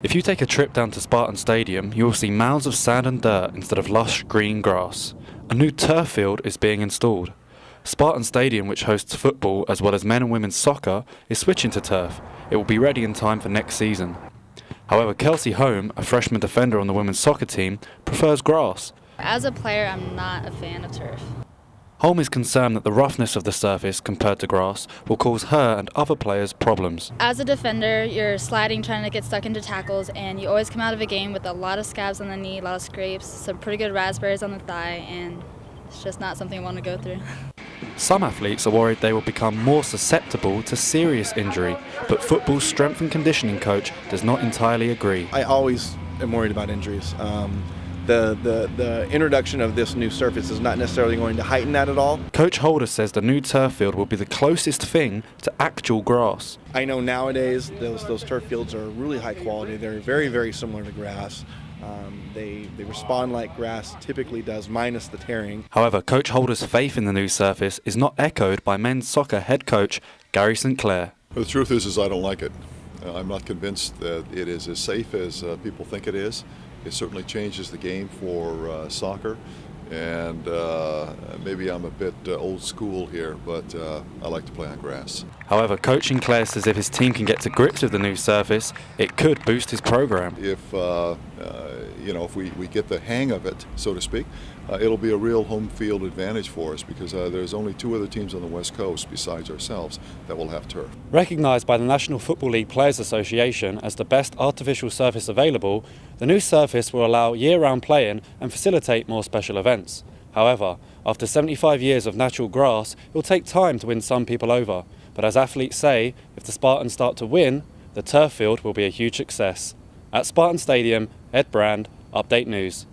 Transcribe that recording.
If you take a trip down to Spartan Stadium, you will see mounds of sand and dirt instead of lush green grass. A new turf field is being installed. Spartan Stadium, which hosts football as well as men and women's soccer, is switching to turf. It will be ready in time for next season. However, Kelsey Holm, a freshman defender on the women's soccer team, prefers grass. As a player, I'm not a fan of turf. Holm is concerned that the roughness of the surface compared to grass will cause her and other players problems. As a defender, you're sliding, trying to get stuck into tackles, and you always come out of a game with a lot of scabs on the knee, a lot of scrapes, some pretty good raspberries on the thigh, and it's just not something I want to go through. Some athletes are worried they will become more susceptible to serious injury, but football's strength and conditioning coach does not entirely agree. I always am worried about injuries. The introduction of this new surface is not necessarily going to heighten that at all. Coach Holder says the new turf field will be the closest thing to actual grass. I know nowadays those turf fields are really high quality. They're very, very similar to grass. They respond like grass typically does, minus the tearing. However, Coach Holder's faith in the new surface is not echoed by men's soccer head coach Gary St. Clair. The truth is I don't like it. I'm not convinced that it is as safe as people think it is. It certainly changes the game for soccer, and maybe I'm a bit old school here, but I like to play on grass. However, Coach St. Clair says if his team can get to grips with the new surface, it could boost his program. If we get the hang of it, so to speak, it'll be a real home field advantage for us, because there's only two other teams on the West Coast besides ourselves that will have turf. Recognised by the National Football League Players Association as the best artificial surface available, the new surface will allow year-round playing and facilitate more special events. However, after 75 years of natural grass, it will take time to win some people over. But as athletes say, if the Spartans start to win, the turf field will be a huge success. At Spartan Stadium, Ed Brand, Update News.